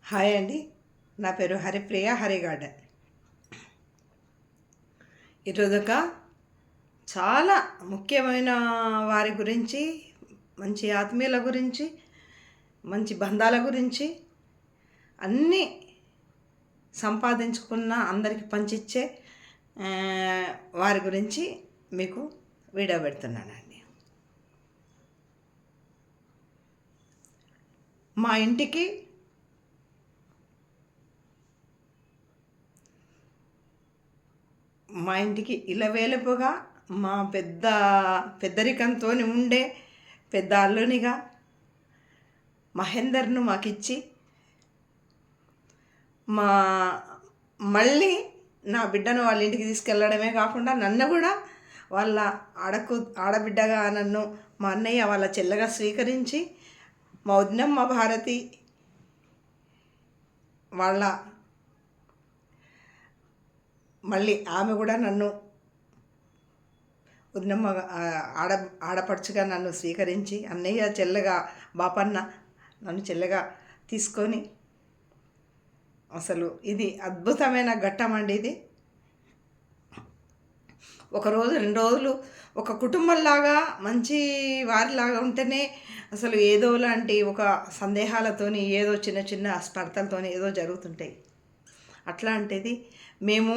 Hi అండి. నా పేరు హరిప్రియ హరిగార్డెన్. ఈరోజు ఒక చాలా ముఖ్యమైన వారి గురించి, మంచి ఆత్మీయుల గురించి, మంచి బంధాల గురించి, అన్నీ సంపాదించుకున్న అందరికి పంచిచ్చే వారి గురించి మీకు వీడియో పెడుతున్నానండి. మా ఇంటికి ఇలవేలుపుగా మా పెద్దరికంతో ఉండే పెద్ద అల్లునిగా మహేందర్ను మాకిచ్చి మళ్ళీ నా బిడ్డను వాళ్ళ ఇంటికి తీసుకెళ్ళడమే కాకుండా నన్ను కూడా వాళ్ళ ఆడబిడ్డగా నన్ను మా అన్నయ్య వాళ్ళ చెల్లెగా స్వీకరించి, మా వదినమ్మ భారతి వాళ్ళ మళ్ళీ ఆమె కూడా నన్ను వదినమ్మ ఆడపడుచుగా నన్ను స్వీకరించి, అన్నయ్య చెల్లెగా బాపన్న నన్ను చెల్లెగా తీసుకొని, అసలు ఇది అద్భుతమైన ఘట్టం అండి. ఇది ఒకరోజు 2 రోజులు ఒక కుటుంబంలాగా మంచి వారిలాగా ఉంటేనే అసలు ఏదో లాంటి ఒక సందేహాలతోని, ఏదో చిన్న చిన్న స్పర్ధలతోని ఏదో జరుగుతుంటాయి. అట్లాంటిది మేము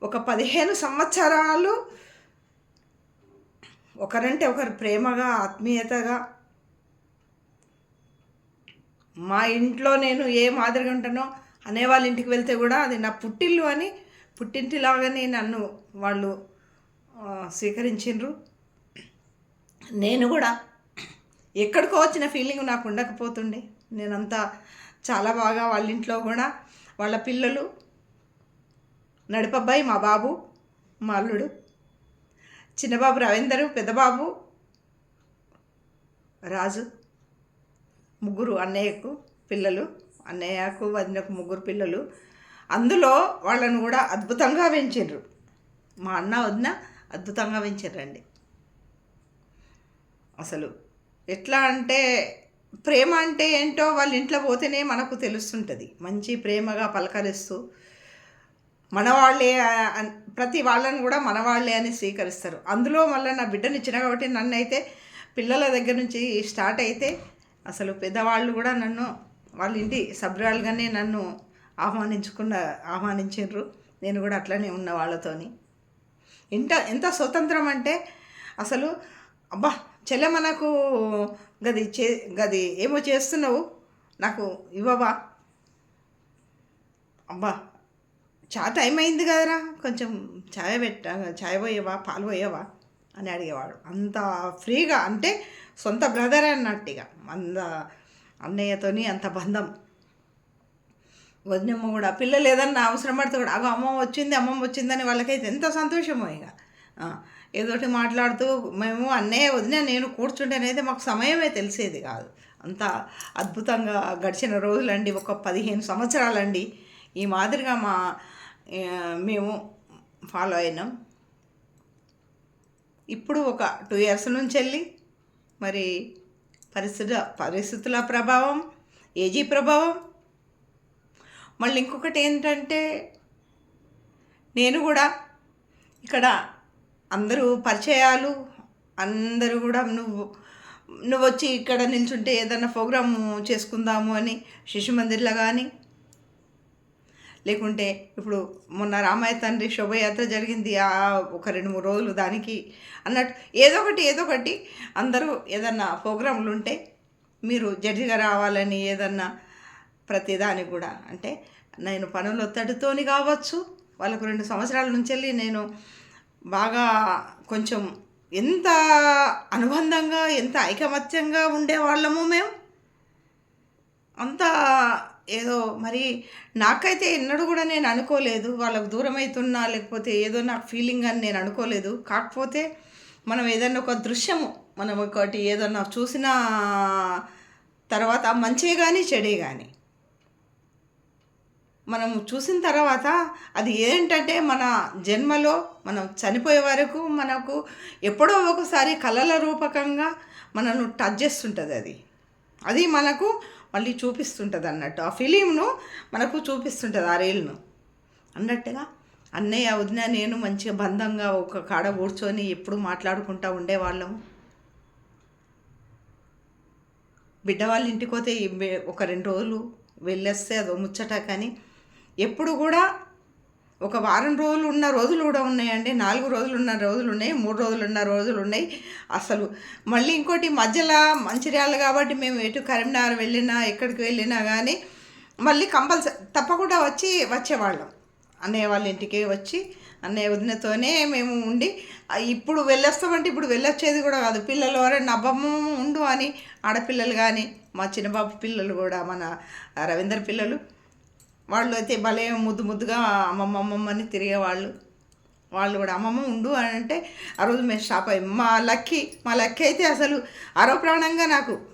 ఒక 15 సంవత్సరాలు ఒకరంటే ఒకరు ప్రేమగా, ఆత్మీయతగా, మా ఇంట్లో నేను ఏ మాదిరిగా ఉంటానో అనేవాళ్ళ ఇంటికి వెళ్తే కూడా అది నా పుట్టిల్లు అని, పుట్టింటిలాగానే నన్ను వాళ్ళు స్వీకరించిండ్రు. నేను కూడా ఎక్కడికో వచ్చిన ఫీలింగ్ నాకు ఉండకపోతుండే. నేనంతా చాలా బాగా వాళ్ళ ఇంట్లో కూడా వాళ్ళ పిల్లలు, నడిపబ్బాయి మా బాబు, మా అల్లుడు, చిన్నబాబు రవీందరు, పెద్దబాబు రాజు, 3 అన్నయ్యకు పిల్లలు, అన్నయ్యకు వదినకు 3 పిల్లలు. అందులో వాళ్ళను కూడా అద్భుతంగా పెంచిండ్రు. మా అన్న వదిన అద్భుతంగా పెంచారండి. అసలు ఎట్లా అంటే ప్రేమ అంటే ఏంటో వాళ్ళ ఇంట్లో పోతేనే మనకు తెలుస్తుంటుంది. మంచి ప్రేమగా పలకరిస్తూ మనవాళ్ళే, ప్రతి వాళ్ళని కూడా మనవాళ్ళే అని స్వీకరిస్తారు. అందులో మళ్ళీ నా బిడ్డనిచ్చిన కాబట్టి నన్ను అయితే పిల్లల దగ్గర నుంచి స్టార్ట్ అయితే అసలు పెద్దవాళ్ళు కూడా నన్ను వాళ్ళ ఇంటి సభ్యురాలుగానే నన్ను ఆహ్వానించారు. నేను కూడా అట్లనే ఉన్న వాళ్ళతోని ఎంత స్వతంత్రం అంటే అసలు అబ్బా చెల్లె మనకు గది ఏమో చేస్తున్నావు, నాకు ఇవ్వవా, అబ్బా టైం అయింది కదరా, కొంచెం ఛాయ్ పోయేవా, పాలు పోయేవా అని అడిగేవాడు. అంత ఫ్రీగా, అంటే సొంత బ్రదర్ అన్నట్టుగా, అన్నయ్యతోని అంత బంధం. వదినమ్మ కూడా పిల్లలు ఏదన్నా అవసరం పడితే కూడా అమ్మమ్మ వచ్చిందని వాళ్ళకైతే ఎంత సంతోషమో. ఇక ఏదోటి మాట్లాడుతూ మేము అన్నయ్య వదిన నేను కూర్చుంటేనైతే మాకు సమయమే తెలిసేది కాదు. అంత అద్భుతంగా గడిచిన రోజులండి. ఒక 15 సంవత్సరాలండి ఈ మాదిరిగా మేము ఫాలో అయినాం. ఇప్పుడు ఒక 2 years నుంచి వెళ్ళి మరి పరిస్థితుల ప్రభావం, ఏజీ ప్రభావం, మళ్ళీ ఇంకొకటి ఏంటంటే నేను కూడా ఇక్కడ అందరూ పరిచయాలు, అందరూ కూడా నువ్వు వచ్చి ఇక్కడ నిల్చుంటే ఏదన్నా ప్రోగ్రాము చేసుకుందాము అని శిశు మందిర్లో కానీ, లేకుంటే ఇప్పుడు మొన్న రామయ్య తండ్రి శోభయాత్ర జరిగింది, ఒక 2-3 రోజులు దానికి అన్నట్టు ఏదో ఒకటి అందరూ ఏదన్నా ప్రోగ్రాములు ఉంటే మీరు జడ్జిగా రావాలని, ఏదన్నా ప్రతిదానికి కూడా, అంటే నేను పనుల ఒత్తిడితోని కావచ్చు, వాళ్ళకు 2 సంవత్సరాల నుంచి వెళ్ళి నేను బాగా కొంచెం ఎంత అనుబంధంగా, ఎంత ఐకమత్యంగా ఉండేవాళ్ళము మేము. అంత ఏదో మరి నాకైతే ఎన్నడూ కూడా నేను అనుకోలేదు వాళ్ళకు దూరం అవుతున్నా, లేకపోతే ఏదో నాకు ఫీలింగ్ అని నేను అనుకోలేదు. కాకపోతే మనం ఏదన్నా ఒక దృశ్యము, మనం ఒకటి ఏదన్నా చూసిన తర్వాత మంచే కానీ చెడే కానీ మనం చూసిన తర్వాత అది ఏంటంటే మన జన్మలో మనం చనిపోయే వరకు మనకు ఎప్పుడో ఒకసారి కళల రూపకంగా మనను టచ్ చేస్తుంటుంది. అది అది మనకు మళ్ళీ చూపిస్తుంటుంది అన్నట్టు, ఆ ఫిలింను మనకు చూపిస్తుంటుంది ఆ రీల్ను అన్నట్టుగా. అన్నయ్య వదిన నేను మంచిగా బంధంగా ఒక కాడ కూర్చొని ఎప్పుడు మాట్లాడుకుంటూ ఉండేవాళ్ళము. బిడ్డ వాళ్ళ ఇంటికి పోతే ఒక 2 రోజులు వెళ్ళొస్తే అదో ముచ్చట. కానీ ఎప్పుడు కూడా ఒక వారం రోజులు ఉన్న రోజులు కూడా ఉన్నాయండి, 4 రోజులు ఉన్న రోజులు ఉన్నాయి, 3 రోజులు ఉన్న రోజులు ఉన్నాయి. అసలు మళ్ళీ ఇంకోటి మధ్యలో మంచిర్యాల కాబట్టి మేము ఎటు కరీంనగర్ వెళ్ళినా ఎక్కడికి వెళ్ళినా కానీ మళ్ళీ కంపల్సరీ తప్పకుండా వచ్చేవాళ్ళం. అన్నయ్య వాళ్ళ ఇంటికి వచ్చి అన్నయ్య వదినతోనే మేము ఉండి, ఇప్పుడు వెళ్ళొస్తామంటే ఇప్పుడు వెళ్ళొచ్చేది కూడా కాదు. పిల్లలు ఎవరైనా అబ్బమ్మ ఉండు అని ఆడపిల్లలు కానీ, మా చిన్నబాబు పిల్లలు కూడా, మన రవీందర్ పిల్లలు, వాళ్ళు అయితే భలే ముద్దుగా అమ్మమ్మని తిరిగేవాళ్ళు. వాళ్ళు కూడా అమ్మమ్మ ఉండు అని అంటే ఆ రోజు మేము షాప్ అయ్యి, మా లక్కీ అయితే అసలు ఆరో ప్రాణంగా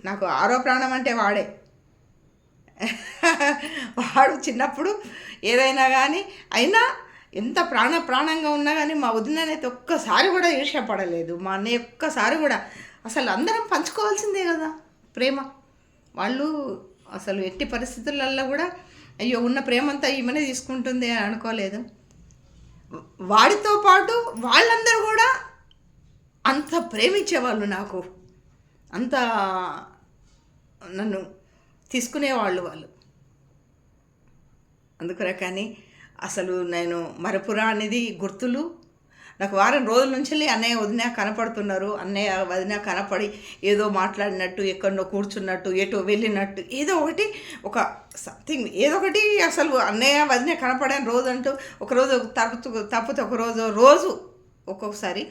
నాకు ఆరో ప్రాణం అంటే వాడే. వాడు చిన్నప్పుడు ఏదైనా కానీ అయినా ఎంత ప్రాణంగా ఉన్నా కానీ మా వదిననైతే ఒక్కసారి కూడా ఈర్ష్యపడలేదు, మా అన్నయ్య ఒక్కసారి కూడా. అసలు అందరం పంచుకోవాల్సిందే కదా ప్రేమ. వాళ్ళు అసలు ఎట్టి పరిస్థితులలో కూడా అయ్యో ఉన్న ప్రేమంతా ఈమెనే తీసుకుంటుంది అని అనుకోలేదు. వాడితో పాటు వాళ్ళందరూ కూడా అంత ప్రేమించేవాళ్ళు, నాకు అంత నన్ను తీసుకునేవాళ్ళు వాళ్ళు. అందుకనే కానీ అసలు నేను మరపురా అనేది గుర్తులు నాకు వారం రోజుల నుంచి అన్నయ్య వదిన కనపడుతున్నారు. అన్నయ్య వదిన కనపడి ఏదో మాట్లాడినట్టు, ఎక్కడో కూర్చున్నట్టు, ఎటో వెళ్ళినట్టు, ఏదో ఒకటి ఒక సంథింగ్ ఏదో ఒకటి. అసలు అన్నయ్య వదిన కనపడని రోజు అంటూ ఒకరోజు తప్పితే రోజు ఒక్కొక్కసారి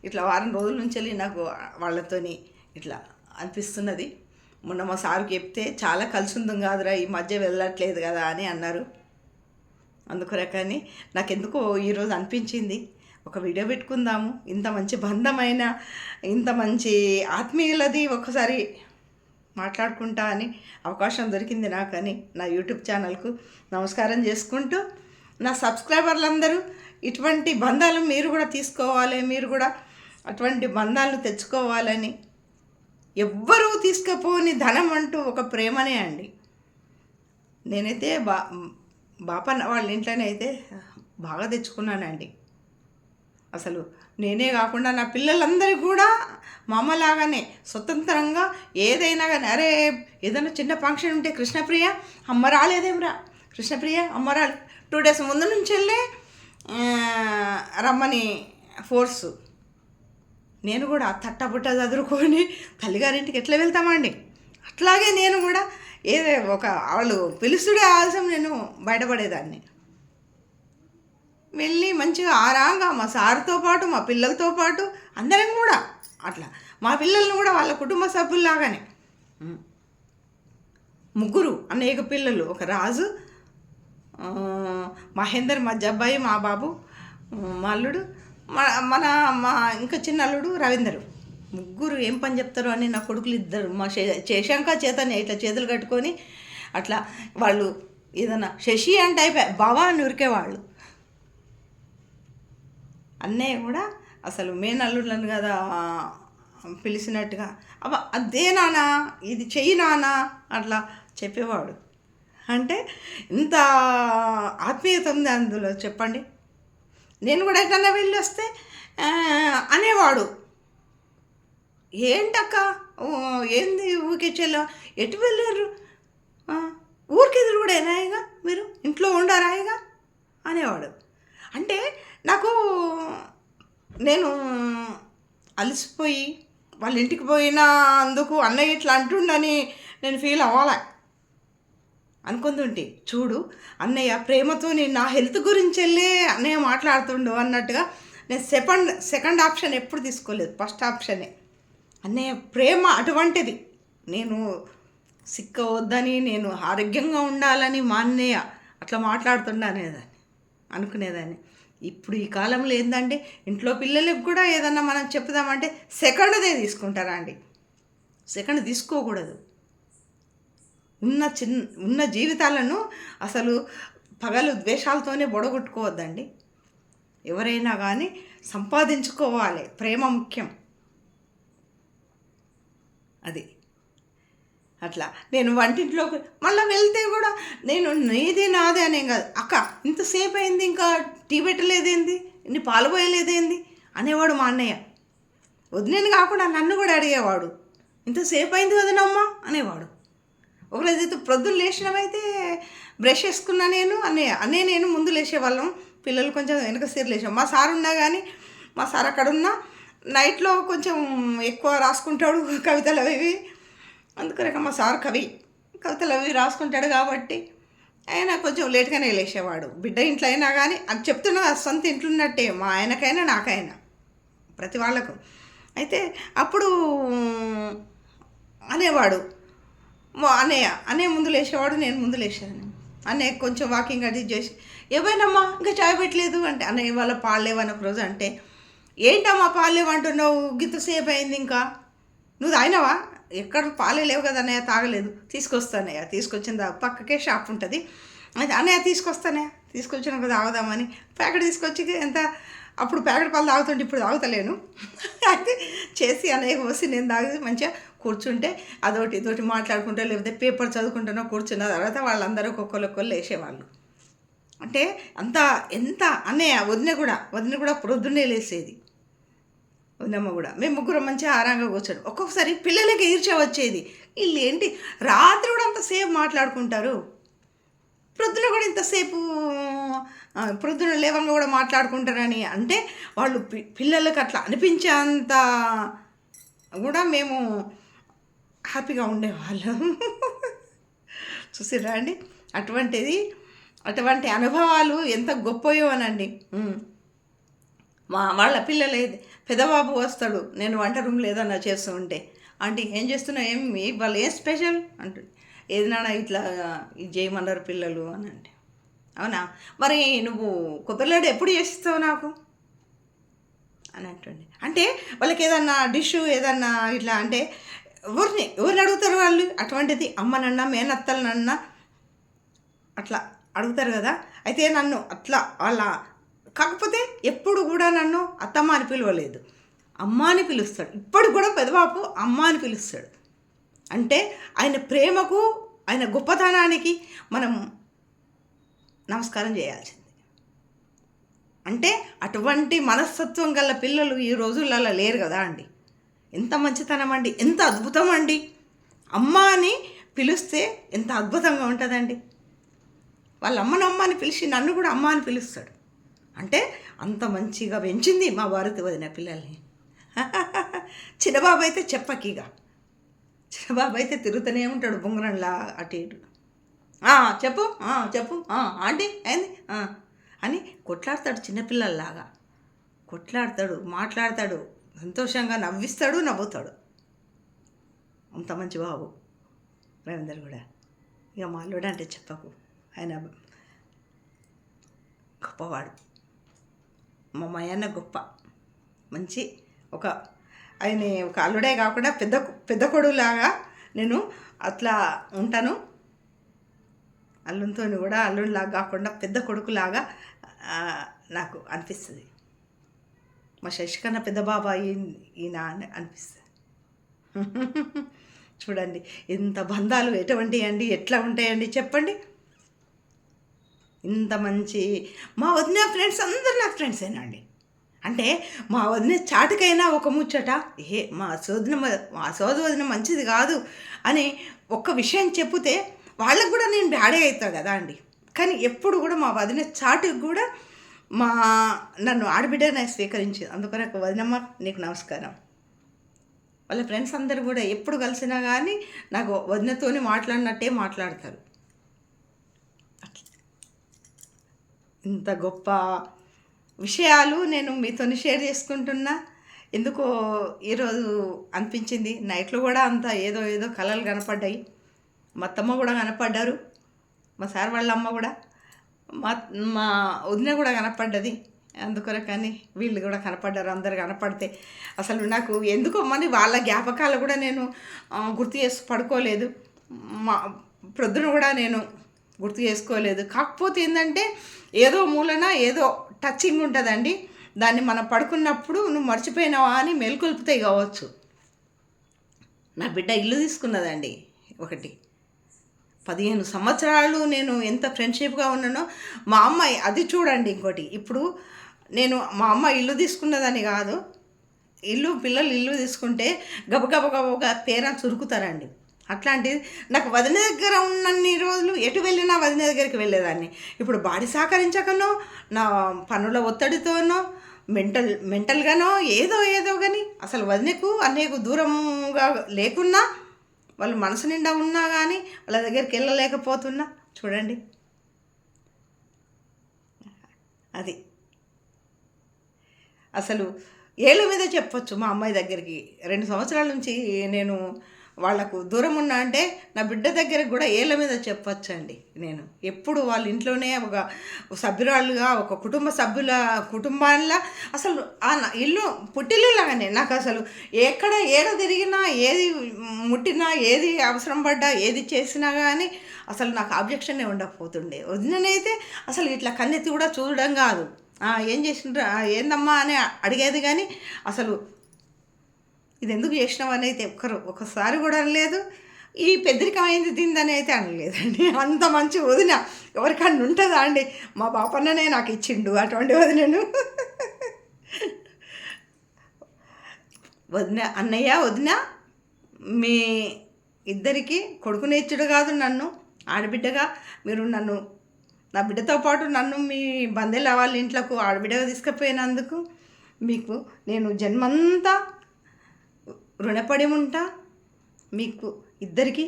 ఇట్లా వారం రోజుల నుంచి నాకు వాళ్ళతోని ఇట్లా అనిపిస్తున్నది. మొన్న మా సార్కి చెప్తే చాలా కలిసి ఉందాం కాదురా, ఈ మధ్య వెళ్ళట్లేదు కదా అని అన్నారు. అందుకొరకని నాకెందుకో ఈరోజు అనిపించింది ఒక వీడియో పెట్టుకుందాము, ఇంత మంచి బంధమైన ఇంత మంచి ఆత్మీయులది ఒకసారి మాట్లాడుకుంటా అని అవకాశం దొరికింది నాకని నా యూట్యూబ్ ఛానల్కు నమస్కారం చేసుకుంటూ, నా సబ్స్క్రైబర్లందరూ ఇటువంటి బంధాలు మీరు కూడా తీసుకోవాలి, మీరు కూడా అటువంటి బంధాలను తెచ్చుకోవాలని. ఎవ్వరూ తీసుకుపోని ధనం అంటూ ఒక ప్రేమనే అండి. నేనైతే బాపన్న వాళ్ళ ఇంట్లోనే అయితే బాగా తెచ్చుకున్నానండి. అసలు నేనే కాకుండా నా పిల్లలందరికీ కూడా మా అమ్మలాగానే స్వతంత్రంగా ఏదైనా కానీ, అరే ఏదైనా చిన్న ఫంక్షన్ ఉంటే కృష్ణప్రియ అమ్మ రాలేదేమ్రా, కృష్ణప్రియ అమ్మ రాలే 2 days ముందు నుంచి వెళ్ళే రమ్మని ఫోర్సు. నేను కూడా తట్టబుట్ట చదువుకొని తల్లిగారింటికి ఎట్లా వెళ్తామండి, అట్లాగే నేను కూడా ఏదో ఒక వాళ్ళు పిలుస్తుడే ఆలస్యం నేను బయటపడేదాన్ని. వెళ్ళి మంచిగా ఆరాంగా మా సార్తో పాటు మా పిల్లలతో పాటు అందరం కూడా అట్లా, మా పిల్లల్ని కూడా వాళ్ళ కుటుంబ సభ్యుల్లాగానే 3 అన్నయ్య పిల్లలు, ఒక రాజు, మహేందర్ మా జబ్బాయి, మా బాబు, మా అల్లుడు, మా ఇంకా చిన్న అల్లుడు రవీందరు. 3 ఏం పని చెప్తారు అని నా కొడుకులు 2, మా శశాంక చేతనే ఇట్లా చేతులు కట్టుకొని అట్లా వాళ్ళు ఏదన్నా శశి అంటే అయిపోయి బావా అని ఉరికేవాళ్ళు. అన్నయ్య కూడా అసలు మేనల్లుళ్ళను కదా పిలిచినట్టుగా అబ్బా అదే నానా ఇది చెయ్యి నానా అట్లా చెప్పేవాడు. అంటే ఇంత ఆత్మీయత ఉంది అందులో చెప్పండి. నేను కూడా ఎక్కడన్నా వెళ్ళి వస్తే అనేవాడు, ఏంటక్క ఏంది ఊరికే చెల్ల ఎటు వెళ్ళారు, ఊరికి ఎదురుడేనా ఇక మీరు ఇంట్లో ఉండారా ఇక అనేవాడు. అంటే నాకు నేను అలసిపోయి వాళ్ళ ఇంటికి పోయినా అందుకు అన్నయ్య ఇట్లా అంటుండని నేను ఫీల్ అవ్వాలా అనుకుంటుంటే, చూడు అన్నయ్య ప్రేమతోని నా హెల్త్ గురించి వెళ్ళి అన్నయ్య మాట్లాడుతుండు అన్నట్టుగా నేను సెకండ్ ఆప్షన్ ఎప్పుడు తీసుకోలేదు, ఫస్ట్ ఆప్షనే. అన్నయ్య ప్రేమ అటువంటిది. నేను సిక్కవద్దని, నేను ఆరోగ్యంగా ఉండాలని మా అన్నయ్య అట్లా మాట్లాడుతుండనేదాన్ని అనుకునేదాన్ని. ఇప్పుడు ఈ కాలంలో ఏందంటే ఇంట్లో పిల్లలకు కూడా ఏదన్నా మనం చెప్దామంటే సెకండ్దే తీసుకుంటారా అండి. సెకండ్ తీసుకోకూడదు. ఉన్న జీవితాలను అసలు పగలు ద్వేషాలతోనే బొడగొట్టుకోవద్దండి. ఎవరైనా కానీ సంపాదించుకోవాలి, ప్రేమ ముఖ్యం. అది అట్లా నేను వంటింట్లోకి మళ్ళీ వెళ్తే కూడా నేను నీది నాదే అనేం కాదు, అక్క ఇంతసేపు అయింది ఇంకా టీ పెట్టలేదేంది, నీ పాలు పోయలేదేంది అనేవాడు మా అన్నయ్య. వదిలేని కాకుండా నన్ను కూడా అడిగేవాడు, ఇంతసేపు అయింది వదినమ్మా అనేవాడు. ఒకరోజు అయితే ప్రొద్దున లేచినవైతే బ్రష్ వేసుకున్నా నేను అన్నయ్య నేను ముందు లేచేవాళ్ళం, పిల్లలు కొంచెం వెనక సీరు లేచాం. మా సార్ ఉన్నా కానీ మా సార్ అక్కడున్నా నైట్లో కొంచెం ఎక్కువ రాసుకుంటాడు కవితలు అవి, అందుకనే మా సార్ కవితలు అవి రాసుకుంటాడు కాబట్టి ఆయన కొంచెం లేట్గానే లేచేవాడు. బిడ్డ ఇంట్లో అయినా కానీ అది చెప్తున్నా సొంత ఇంట్లో ఉన్నట్టే మా ఆయనకైనా నాకైనా ప్రతి వాళ్ళకు. అయితే అప్పుడు అనేవాడు అన్నయ్య ముందు లేచేవాడు, నేను ముందు లేచాను. అన్నయ్య కొంచెం వాకింగ్ అది చేసి ఏమైనామ్మా ఇంకా చాయ్ పెట్టలేదు అంటే, అన్నయ్య వాళ్ళ పాలు లేవని ఒక రోజు అంటే, ఏంటమ్మా పాలు లేవంటున్నావు, గింతసేపు అయింది ఇంకా నువ్వు తాగినావా, ఎక్కడ పాలే లేవు కదా అన్నయ్య, తాగలేదు, తీసుకొస్తానయ్య. తీసుకొచ్చిన పక్కకే షాప్ ఉంటుంది, అయితే అన్నయ్య తీసుకొచ్చినప్పుడు తాగుదామని ప్యాకెట్ తీసుకొచ్చి ఎంత అప్పుడు ప్యాకెట్ పాలు తాగుతుంటే ఇప్పుడు తాగుతలేను అయితే చేసి అన్నయ్య పోసి నేను తాగి మంచిగా కూర్చుంటే అదొకటి ఇదొకటి మాట్లాడుకుంటా లేకపోతే పేపర్ చదువుకుంటున్నా కూర్చున్న తర్వాత వాళ్ళందరూ ఒక్కొక్కరు లేచేవాళ్ళు. అంటే ఎంత అన్నయ్య వదిన కూడా ప్రొద్దున్నే లేసేది, వదినమ్మ కూడా. మేము ముగ్గురం మంచిగా ఆరాంగా కూర్చోడు. ఒక్కొక్కసారి పిల్లలకి ఈర్ష్య వచ్చేది, వీళ్ళు ఏంటి రాత్రి కూడా అంతసేపు మాట్లాడుకుంటారు, ప్రొద్దున కూడా ఇంతసేపు ప్రొద్దున లేవంగా కూడా మాట్లాడుకుంటారని. అంటే వాళ్ళు పిల్లలకి అట్లా అనిపించేంత కూడా మేము హ్యాపీగా ఉండేవాళ్ళం. చూసిరా అండి, అటువంటి అనుభవాలు ఎంత గొప్పయో అనండి. వాళ్ళ పిల్లలు పెద్దబాబు వస్తాడు, నేను వంట రూమ్లో ఏదన్నా చేస్తూ ఉంటే, ఆంటీ ఏం చేస్తున్నావు, వాళ్ళు ఏం స్పెషల్ అంటుంది, ఏది నాన్న ఇట్లా ఇది చేయమన్నారు పిల్లలు అని అంటే, అవునా మరి నువ్వు కొబ్బరిలాడు ఎప్పుడు చేస్తావు నాకు అని అంటుండే. అంటే వాళ్ళకి ఏదన్నా డిష్ ఏదన్నా ఇట్లా అంటే ఎవరిని అడుగుతారు వాళ్ళు, అటువంటిది అమ్మనన్నా మేనత్తలనన్నా అట్లా అడుగుతారు కదా. అయితే నన్ను అట్లా వాళ్ళ కాకపోతే ఎప్పుడు కూడా నన్ను అత్తమ్మ అని పిలవలేదు, అమ్మ అని పిలుస్తాడు. ఇప్పటికి కూడా పెదబాపు అమ్మ అని పిలుస్తాడు. అంటే ఆయన ప్రేమకు ఆయన గొప్పతనానికి మనం నమస్కారం చేయాల్సింది. అంటే అటువంటి మనస్తత్వం గల పిల్లలు ఈ రోజులలో లేరు కదా అండి. ఎంత మంచితనం అండి, ఎంత అద్భుతం అండి. అమ్మ అని పిలిస్తే ఎంత అద్భుతంగా ఉంటుందండి. వాళ్ళ అమ్మ అని పిలిచి నన్ను కూడా అమ్మ అని పిలుస్తాడు. అంటే అంత మంచిగా పెంచింది మా భారతి వదిన పిల్లల్ని. చిన్నబాబు అయితే చెప్పకిగా, చిన్నబాబు అయితే తిరుగుతూనే ఉంటాడు బొంగరంలా అటు ఇటు. చెప్పు ఆంటీ ఏంది అని కొట్లాడతాడు, చిన్నపిల్లల్లాగా కొట్లాడతాడు, మాట్లాడతాడు, సంతోషంగా నవ్వుతాడు. అంత మంచి బాబు రవీందర్ కూడా. ఇక మా అల్లుడు అంటే చెప్పకు, ఆయన గొప్పవాడు. మా అయ్యన్న గొప్ప మంచి ఆయన ఒక అల్లుడే కాకుండా పెద్ద కొడులాగా నేను అట్లా ఉంటాను. అల్లునితో కూడా అల్లుడిలాగా కాకుండా పెద్ద కొడుకులాగా నాకు అనిపిస్తుంది. మా శశికన్నా పెద్ద బాబా ఈయన అనిపిస్తుంది. చూడండి ఎంత బంధాలు ఎటువంటివి అండి, ఎట్లా ఉంటాయండి చెప్పండి. ఇంత మంచి మా వదిన ఫ్రెండ్స్ అందరూ నాకు ఫ్రెండ్సేనండి. అంటే మా వదిన చాటుకైనా ఒక ముచ్చట, మా సోదరి వదిన మంచిది కాదు అని ఒక్క విషయం చెప్తే వాళ్ళకు కూడా నేను బ్యాడే అవుతాను కదా అండి. కానీ ఎప్పుడు కూడా మా వదిన చాటుకు కూడా నన్ను ఆడబిడ్డనే స్వీకరించింది. అందుకని వదినమ్మ నీకు నమస్కారం. వాళ్ళ ఫ్రెండ్స్ అందరూ కూడా ఎప్పుడు కలిసినా కానీ నాకు వదినతోని మాట్లాడినట్టే మాట్లాడతారు. ఇంత గొప్ప విషయాలు నేను మీతో షేర్ చేసుకుంటున్నా. ఎందుకో ఈరోజు అనిపించింది. నైట్లో కూడా అంత ఏదో కలలు కనపడ్డాయి. మా అత్తమ్మ కూడా కనపడ్డారు, మా సార్ వాళ్ళ అమ్మ కూడా, మా వదిన కూడా కనపడ్డది. అందుకొరకు కానీ వీళ్ళు కూడా కనపడ్డారు. అందరు కనపడితే అసలు నాకు ఎందుకో మరి వాళ్ళ జ్ఞాపకాలు కూడా నేను గుర్తు చేసి పడుకోలేదు. ప్రొద్దున కూడా నేను గుర్తు చేసుకోలేదు. కాకపోతే ఏంటంటే ఏదో మూలన ఏదో టచింగ్ ఉంటుందండి. దాన్ని మనం పడుకున్నప్పుడు నువ్వు మర్చిపోయినావా అని మేల్కొల్పుతాయి కావచ్చు. నా బిడ్డ ఇల్లు తీసుకున్నదండి ఒకటి 15 సంవత్సరాలు నేను ఎంత ఫ్రెండ్షిప్గా ఉన్నానో మా అమ్మాయి అది చూడండి. ఇంకోటి ఇప్పుడు నేను మా అమ్మ ఇల్లు తీసుకున్నదని కాదు, పిల్లలు ఇల్లు తీసుకుంటే గబగబగా పేరెంట్స్ ఉరుకుతారండి. అట్లాంటిది నాకు వదిన దగ్గర ఉన్నన్ని రోజులు ఎటు వెళ్ళినా వదిన దగ్గరికి వెళ్ళేదాన్ని. ఇప్పుడు బాడీ సహకరించకనో, నా పనుల ఒత్తిడితోనో, మెంటల్గానో ఏదో కానీ అసలు వదినకు అన్నయ్యకు దూరంగా లేకున్నా, వాళ్ళు మనసు నిండా ఉన్నా కానీ వాళ్ళ దగ్గరికి వెళ్ళలేకపోతున్నా చూడండి. అది అసలు ఏళ్ళ మీద చెప్పొచ్చు. మా అమ్మాయి దగ్గరికి 2 సంవత్సరాల నుంచి నేను వాళ్ళకు దూరం ఉన్నా అంటే నా బిడ్డ దగ్గరకు కూడా ఏళ్ళ మీద చెప్పొచ్చండి. నేను ఎప్పుడు వాళ్ళ ఇంట్లోనే ఒక సభ్యురాలుగా, ఒక కుటుంబాల్లో అసలు ఆ ఇల్లు పుట్టిల్లులాగానే నాకు అసలు ఏడ తిరిగినా, ఏది ముట్టినా, ఏది అవసరం పడ్డా, ఏది చేసినా కానీ అసలు నాకు ఆబ్జెక్షనే ఉండకపోతుండే. వదిననైతే అసలు ఇట్లా కన్నెత్తి కూడా చూడడం కాదు, ఏం చేసిండ్రా ఏందమ్మా అని అడిగేది. కానీ అసలు ఇది ఎందుకు చేసినావు అని అయితే ఒకసారి కూడా అనలేదు. ఈ పెద్దరికం అయింది తిందని అయితే అనలేదండి. అంత మంచి వదిన ఎవరికన్నా ఉంటుందా అండి? మా బాపన్ననే నాకు ఇచ్చిండు అటువంటి వదినను. అన్నయ్య వదిన మీ ఇద్దరికి కొడుకునిచ్చుడు కాదు, నన్ను ఆడబిడ్డగా మీరు నా బిడ్డతో పాటు నన్ను మీ బందెల వాళ్ళ ఇంట్లోకి ఆడబిడ్డగా తీసుకుపోయినందుకు మీకు నేను జన్మంతా రుణపడి ఉంటా. మీకు ఇద్దరికి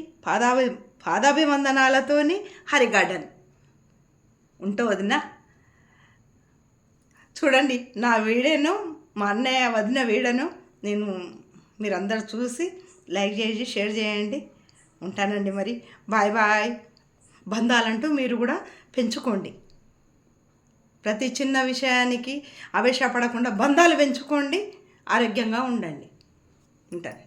పాదాభివందనాలతోని హరిగార్డెన్ ఉంటా వదిన. చూడండి నా వీడియోను, మా అన్నయ్య వదిన వీడియోను మీరందరూ చూసి లైక్ చేసి షేర్ చేయండి. ఉంటానండి మరి. Bye bye. బంధాలంటూ మీరు కూడా పెంచుకోండి. ప్రతి చిన్న విషయానికి ఆవేశపడకుండా బంధాలు పెంచుకోండి. ఆరోగ్యంగా ఉండండి. ఉంటాను.